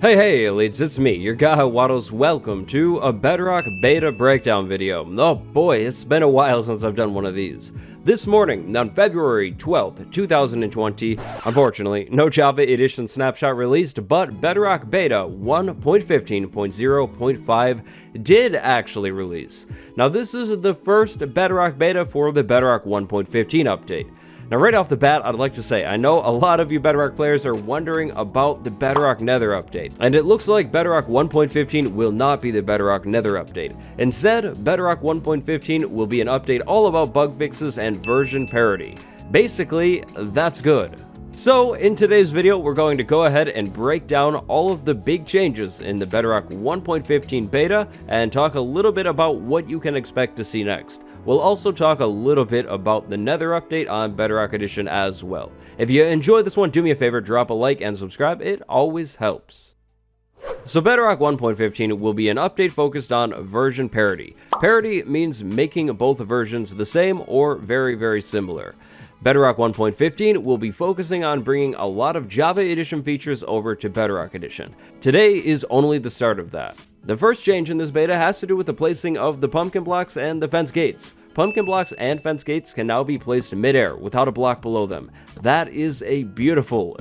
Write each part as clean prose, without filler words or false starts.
Hey elites, it's me, your guy Waddles. Welcome to a Bedrock beta breakdown video. Oh boy, it's been a while since I've done one of these. This morning, on February 12th, 2020, unfortunately, no Java Edition snapshot released, but Bedrock Beta 1.15.0.5 did actually release. Now this is the first Bedrock Beta for the Bedrock 1.15 update. Now right off the bat, I'd like to say, I know a lot of you Bedrock players are wondering about the Bedrock Nether update, and it looks like Bedrock 1.15 will not be the Bedrock Nether update. Instead, Bedrock 1.15 will be an update all about bug fixes and version parity. Basically, that's good. So, in today's video, we're going to go ahead and break down all of the big changes in the Bedrock 1.15 beta and talk a little bit about what you can expect to see next. We'll also talk a little bit about the Nether update on Bedrock Edition as well. If you enjoyed this one, do me a favor, drop a like and subscribe, it always helps. So Bedrock 1.15 will be an update focused on version parity. Parity means making both versions the same or very similar. Bedrock 1.15 will be focusing on bringing a lot of Java Edition features over to Bedrock Edition. Today is only the start of that. The first change in this beta has to do with the placing of the pumpkin blocks and the fence gates. Pumpkin blocks and fence gates can now be placed mid-air without a block below them. That is a beautiful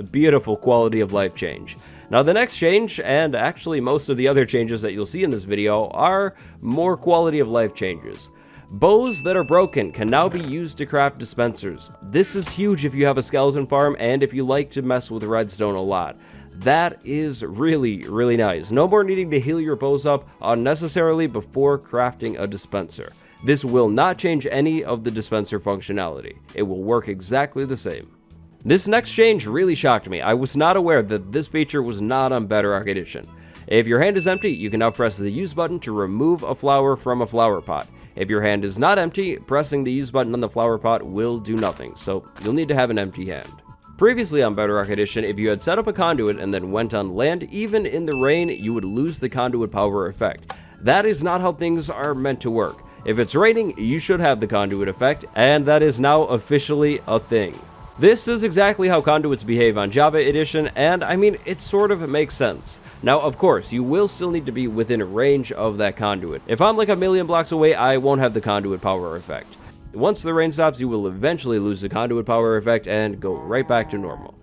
quality of life change. Now the next change, and actually most of the other changes that you'll see in this video, are more quality of life changes. Bows that are broken can now be used to craft dispensers. This is huge if you have a skeleton farm and if you like to mess with redstone a lot. That is really nice. No more needing to heal your bows up unnecessarily before crafting a dispenser. This will not change any of the dispenser functionality. It will work exactly the same. This next change really shocked me. I was not aware that this feature was not on Bedrock Edition. If your hand is empty, you can now press the use button to remove a flower from a flower pot. If your hand is not empty, pressing the use button on the flower pot will do nothing, so you'll need to have an empty hand. Previously on Bedrock Edition, if you had set up a conduit and then went on land, even in the rain, you would lose the conduit power effect. That is not how things are meant to work. If it's raining, you should have the conduit effect, and that is now officially a thing. This is exactly how conduits behave on Java Edition, and I mean, it sort of makes sense. Now, of course, you will still need to be within range of that conduit. If I'm like a million blocks away, I won't have the conduit power effect. Once the rain stops, you will eventually lose the conduit power effect and go right back to normal.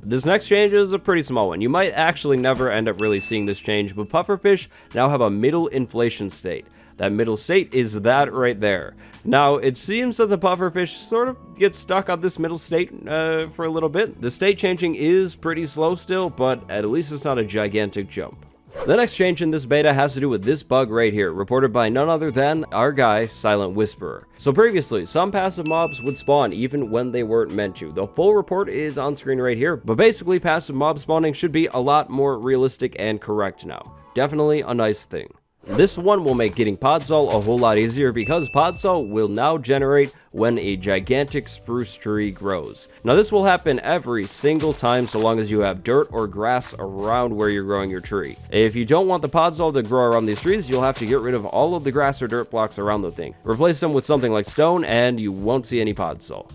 This next change is a pretty small one. You might actually never end up really seeing this change, but pufferfish now have a middle inflation state. That middle state is that right there. Now, it seems that the pufferfish sort of gets stuck on this middle state for a little bit. The state changing is pretty slow still, but at least it's not a gigantic jump. The next change in this beta has to do with this bug right here, reported by none other than our guy, Silent Whisperer. So previously, some passive mobs would spawn even when they weren't meant to. The full report is on screen right here, but basically passive mob spawning should be a lot more realistic and correct now. Definitely a nice thing. This one will make getting PODZOL a whole lot easier because PODZOL will now generate when a gigantic spruce tree grows. Now this will happen every single time so long as you have dirt or grass around where you're growing your tree. If you don't want the PODZOL to grow around these trees, you'll have to get rid of all of the grass or dirt blocks around the thing. Replace them with something like stone and you won't see any PODZOL.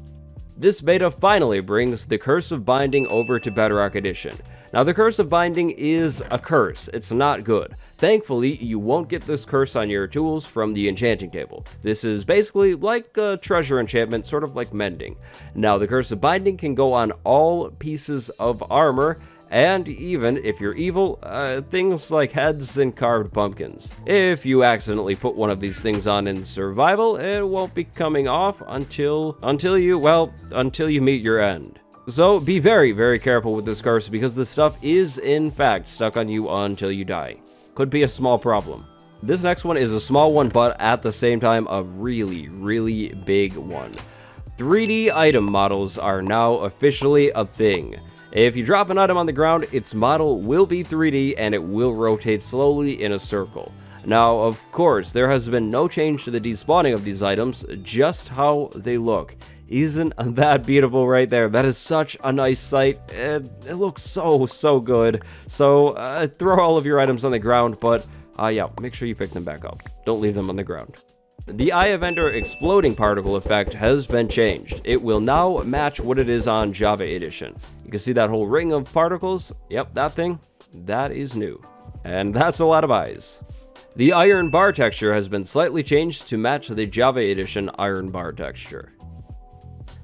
This beta finally brings the Curse of Binding over to Bedrock Edition. Now the Curse of Binding is a curse, it's not good. Thankfully, you won't get this curse on your tools from the enchanting table. This is basically like a treasure enchantment, sort of like mending. Now the Curse of Binding can go on all pieces of armor, and even, if you're evil, things like heads and carved pumpkins. If you accidentally put one of these things on in survival, it won't be coming off until you meet your end. So be very careful with this curse because this stuff is in fact stuck on you until you die. Could be a small problem. This next one is a small one, but at the same time a really big one. 3D item models are now officially a thing. If you drop an item on the ground, its model will be 3D and it will rotate slowly in a circle. Now, of course, there has been no change to the despawning of these items, just how they look. Isn't that beautiful right there? That is such a nice sight, and it looks so good. So, throw all of your items on the ground, but yeah, make sure you pick them back up. Don't leave them on the ground. The Eye of Ender exploding particle effect has been changed. It will now match what it is on Java Edition. You can see that whole ring of particles? Yep, that thing. That is new. And that's a lot of eyes. The iron bar texture has been slightly changed to match the Java Edition iron bar texture.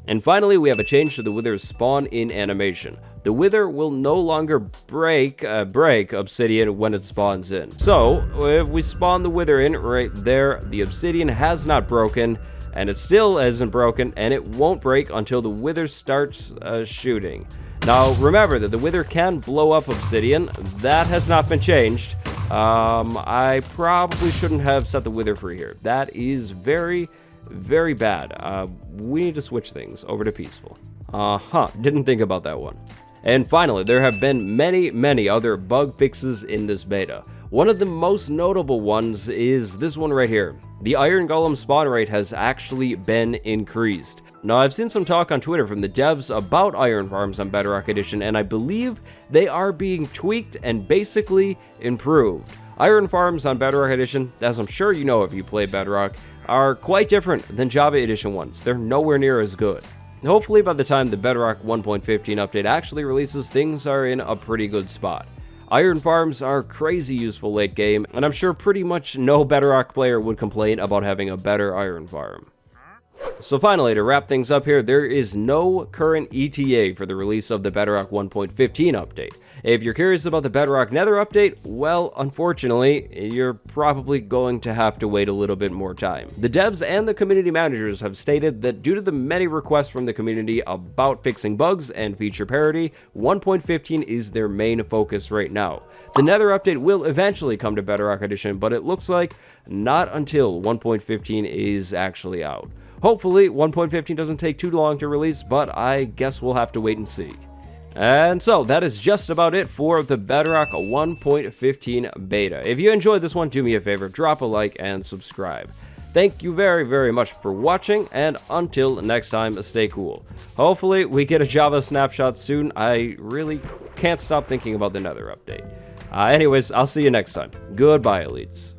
And finally, we have a change to the Wither's spawn-in animation. The Wither will no longer break obsidian when it spawns in. So, if we spawn the Wither in right there, the obsidian has not broken, and it still isn't broken, and it won't break until the Wither starts shooting. Now, remember that the Wither can blow up obsidian. That has not been changed. I probably shouldn't have set the Wither free here. That is very bad. We need to switch things over to peaceful. Didn't think about that one. And finally, there have been many other bug fixes in this beta. One of the most notable ones is this one right here. The Iron Golem spawn rate has actually been increased. Now, I've seen some talk on Twitter from the devs about iron farms on Bedrock Edition, and I believe they are being tweaked and basically improved. Iron farms on Bedrock Edition, as I'm sure you know if you play Bedrock, are quite different than Java Edition ones. They're nowhere near as good. Hopefully by the time the Bedrock 1.15 update actually releases, things are in a pretty good spot. Iron farms are crazy useful late game, and I'm sure pretty much no Bedrock player would complain about having a better iron farm. So finally, to wrap things up here, there is no current ETA for the release of the Bedrock 1.15 update. If you're curious about the Bedrock Nether update, well, unfortunately, you're probably going to have to wait a little bit more time. The devs and the community managers have stated that due to the many requests from the community about fixing bugs and feature parity, 1.15 is their main focus right now. The Nether update will eventually come to Bedrock Edition, but it looks like not until 1.15 is actually out. Hopefully, 1.15 doesn't take too long to release, but I guess we'll have to wait and see. And so, that is just about it for the Bedrock 1.15 beta. If you enjoyed this one, do me a favor, drop a like and subscribe. Thank you very much for watching, and until next time, stay cool. Hopefully, we get a Java snapshot soon. I really can't stop thinking about the Nether update. Anyways, I'll see you next time. Goodbye, elites.